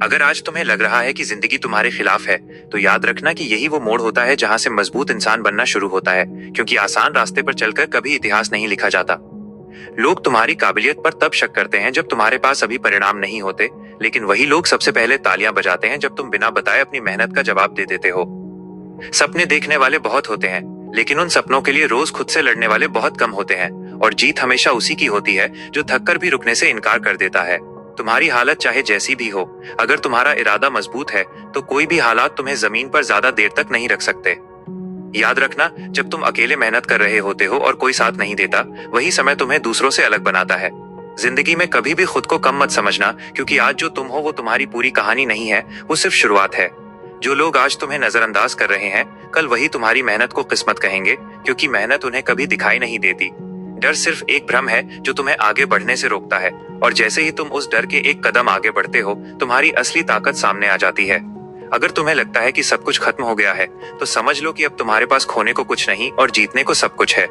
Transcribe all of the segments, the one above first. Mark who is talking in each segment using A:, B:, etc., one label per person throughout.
A: अगर आज तुम्हें लग रहा है कि जिंदगी तुम्हारे खिलाफ है, तो याद रखना कि यही वो मोड़ होता है जहां से मजबूत इंसान बनना शुरू होता है, क्योंकि आसान रास्ते पर चलकर कभी इतिहास नहीं लिखा जाता। लोग तुम्हारी काबिलियत पर तब शक करते हैं जब तुम्हारे पास अभी परिणाम नहीं होते, लेकिन वही लोग सबसे पहले तालियां बजाते हैं जब तुम बिना बताए अपनी मेहनत का जवाब दे देते हो। सपने देखने वाले बहुत होते हैं, लेकिन उन सपनों के लिए रोज खुद से लड़ने वाले बहुत कम होते हैं, और जीत हमेशा उसी की होती है जो थककर भी रुकने से इनकार कर देता है। तुम्हारी हालत चाहे जैसी भी हो, अगर तुम्हारा इरादा मजबूत है, तो कोई भी हालात तुम्हें जमीन पर ज्यादा देर तक नहीं रख सकते। याद रखना, जब तुम अकेले मेहनत कर रहे होते हो और कोई साथ नहीं देता, वही समय तुम्हें दूसरों से अलग बनाता है। जिंदगी में कभी भी खुद को कम मत समझना, क्योंकि आज जो तुम हो वो तुम्हारी पूरी कहानी नहीं है, वो सिर्फ शुरुआत है। जो लोग आज तुम्हें नजरअंदाज कर रहे हैं, कल वही तुम्हारी मेहनत को किस्मत कहेंगे, क्योंकि मेहनत उन्हें कभी दिखाई नहीं देती। डर सिर्फ एक भ्रम है जो तुम्हें आगे बढ़ने से रोकता है, और जैसे ही तुम उस डर के एक कदम आगे बढ़ते हो, तुम्हारी असली ताकत सामने आ जाती है। अगर तुम्हें लगता है कि सब कुछ खत्म हो गया है, तो समझ लो कि अब तुम्हारे पास खोने को कुछ नहीं और जीतने को सब कुछ है।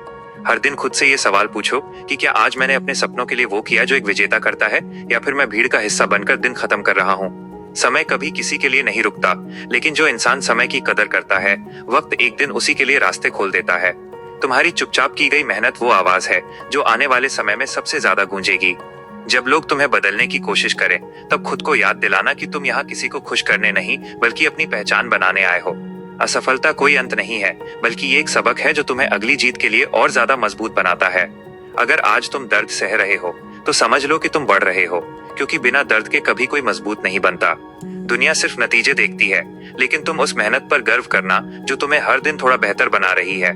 A: हर दिन खुद से ये सवाल पूछो कि क्या आज मैंने अपने सपनों के लिए वो किया जो एक विजेता करता है, या फिर मैं भीड़ का हिस्सा बनकर दिन खत्म कर रहा हूँ। समय कभी किसी के लिए नहीं रुकता, लेकिन जो इंसान समय की कदर करता है, वक्त एक दिन उसी के लिए रास्ते खोल देता है। तुम्हारी चुपचाप की गई मेहनत वो आवाज है जो आने वाले समय में सबसे ज्यादा गूंजेगी। जब लोग तुम्हें बदलने की कोशिश करें, तब खुद को याद दिलाना कि तुम यहाँ किसी को खुश करने नहीं, बल्कि अपनी पहचान बनाने आए हो। असफलता कोई अंत नहीं है, बल्कि ये एक सबक है जो तुम्हें अगली जीत के लिए और ज्यादा मजबूत बनाता है। अगर आज तुम दर्द सह रहे हो, तो समझ लो कि तुम बढ़ रहे हो, क्योंकि बिना दर्द के कभी कोई मजबूत नहीं बनता। दुनिया सिर्फ नतीजे देखती है, लेकिन तुम उस मेहनत पर गर्व करना जो तुम्हें हर दिन थोड़ा बेहतर बना रही है।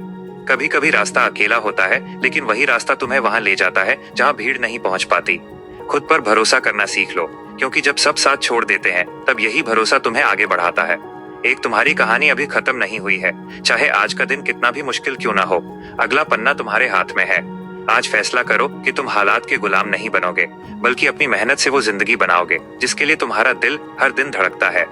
A: कभी कभी रास्ता अकेला होता है, लेकिन वही रास्ता तुम्हें वहां ले जाता है जहां भीड़ नहीं पहुंच पाती। खुद पर भरोसा करना सीख लो, क्योंकि जब सब साथ छोड़ देते हैं, तब यही भरोसा तुम्हें आगे बढ़ाता है। एक तुम्हारी कहानी अभी खत्म नहीं हुई है, चाहे आज का दिन कितना भी मुश्किल क्यों ना हो। अगला पन्ना तुम्हारे हाथ में है। आज फैसला करो कि तुम हालात के गुलाम नहीं बनोगे, बल्कि अपनी मेहनत से वो जिंदगी बनाओगे जिसके लिए तुम्हारा दिल हर दिन धड़कता है।